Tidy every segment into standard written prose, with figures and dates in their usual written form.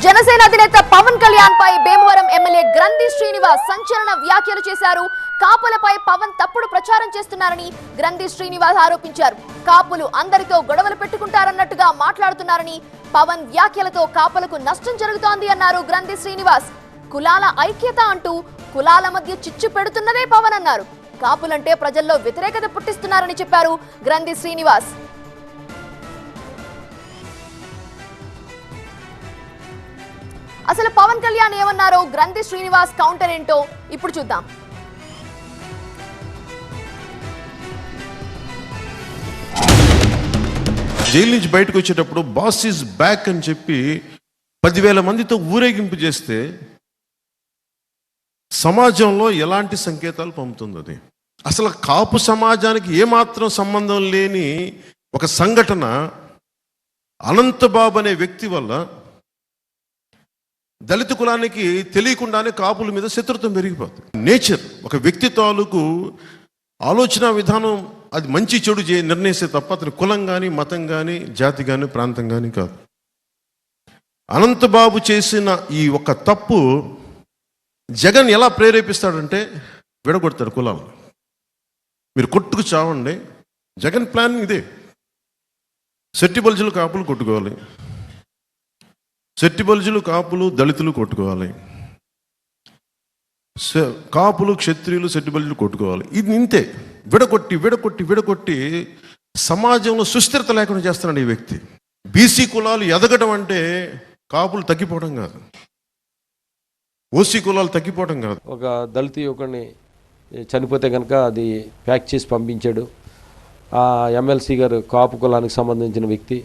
జనసేన అధినేత పవన్ కళ్యాణ్ పై భీమవరం ఎమ్మెల్యే గ్రంథి శ్రీనివాస్ సంచలన వ్యాఖ్యలు చేశారు. కాపులపై పవన్ తప్పుడు ప్రచారం చేస్తున్నారని గ్రంథి శ్రీనివాస్ ఆరోపించారు. కాపులు అందరితో గొడవలు పెట్టుకుంటారన్నట్టుగా మాట్లాడుతున్నారని, పవన్ వ్యాఖ్యలతో కాపులకు నష్టం జరుగుతోంది అన్నారు గ్రంథి శ్రీనివాస్. కులాల ఐక్యత అంటూ కులాల మధ్య చిచ్చు పెడుతున్నదే పవన్ అన్నారు. కాపులంటే ప్రజల్లో వ్యతిరేకత పుట్టిస్తున్నారని చెప్పారు గ్రంథి శ్రీనివాస్. అసలు పవన్ కళ్యాణ్ ఏమన్నారో, గ్రంథి శ్రీనివాస్ కౌంటర్ ఏంటో ఇప్పుడు చూద్దాం. జైలు నుంచి బయటకు వచ్చేటప్పుడు బాస్ ఈజ్ బ్యాక్ అని చెప్పి 10,000 మందితో ఊరేగింపు చేస్తే సమాజంలో ఎలాంటి సంకేతాలు పంపుతుంది? అది అసలు కాపు సమాజానికి ఏమాత్రం సంబంధం లేని ఒక సంఘటన అనంతబాబు అనే వ్యక్తి వల్ల దళిత కులానికి తెలియకుండానే కాపుల మీద శత్రుత్వం పెరిగిపోతుంది. నేచర్ ఒక వ్యక్తి తాలూకు ఆలోచన విధానం అది మంచి చెడు నిర్ణయిస్తే తప్ప అతని కులం కానీ, మతం కానీ, జాతి కానీ, ప్రాంతం కానీ కాదు. అనంతబాబు చేసిన ఈ ఒక తప్పు జగన్ ఎలా ప్రేరేపిస్తాడంటే విడగొడతాడు కులాలు. మీరు కొట్టుకు చావండి, జగన్ ప్లాన్ ఇదే. సెట్టి బల్జులు కాపులు కొట్టుకోవాలి, సెట్టి బల్జులు కాపులు దళితులు కొట్టుకోవాలి, కాపులు క్షత్రియులు సెట్టి బల్జులు కొట్టుకోవాలి. ఇది ఇంతే. విడగొట్టి విడగొట్టి విడగొట్టి సమాజంలో సుస్థిరత లేకుండా చేస్తున్నాడు ఈ వ్యక్తి. బీసీ కులాలు ఎదగడం అంటే కాపులు తగ్గిపోవడం కాదు, ఓసీ కులాలు తగ్గిపోవడం కాదు. ఒక దళిత యువకుడిని చనిపోతే కనుక అది ప్యాక్ చేసి పంపించాడు. ఆ ఎమ్మెల్సీ గారు కాపు కులానికి సంబంధించిన వ్యక్తి.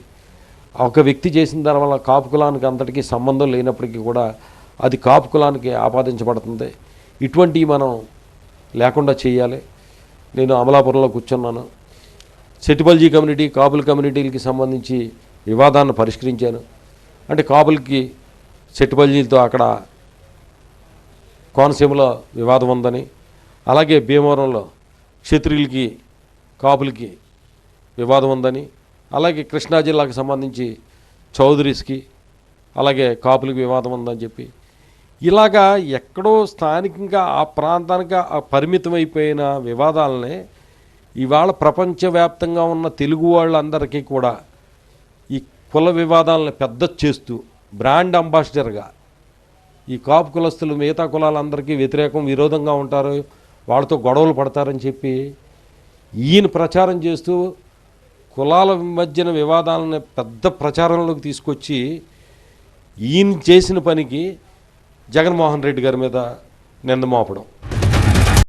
ఒక వ్యక్తి చేసిన దానివల్ల కాపు కులానికి అంతటికీ సంబంధం లేనప్పటికీ కూడా అది కాపు కులానికి ఆపాదించబడుతుంది. ఇటువంటివి మనం లేకుండా చేయాలి. నేను అమలాపురంలో కూర్చున్నాను. సెట్టిబల్జీ కమ్యూనిటీ, కాపుల కమ్యూనిటీలకి సంబంధించి వివాదాన్ని పరిష్కరించాను. అంటే కాపులకి సెట్టిబల్జీలతో అక్కడ కోనసీమలో వివాదం ఉందని, అలాగే భీమవరంలో క్షత్రియులకి కాపులకి వివాదం ఉందని, అలాగే కృష్ణా జిల్లాకు సంబంధించి చౌదరీస్కి అలాగే కాపులకి వివాదం ఉందని చెప్పి ఇలాగా ఎక్కడో స్థానికంగా ఆ ప్రాంతానికి పరిమితమైపోయిన వివాదాలనే ఇవాళ ప్రపంచవ్యాప్తంగా ఉన్న తెలుగు వాళ్ళందరికీ కూడా ఈ కుల వివాదాలను పెద్ద చేస్తూ బ్రాండ్ అంబాసిడర్గా ఈ కాపు కులస్తులు మిగతా కులాలందరికీ విరోధంగా ఉంటారు, వాళ్ళతో గొడవలు పడతారని చెప్పి ఈయన ప్రచారం చేస్తూ కులాల మధ్యన వివాదాలను పెద్ద ప్రచారంలోకి తీసుకొచ్చి ఈయన చేసిన పనికి జగన్మోహన్ రెడ్డి గారి మీద నింద మోపడం.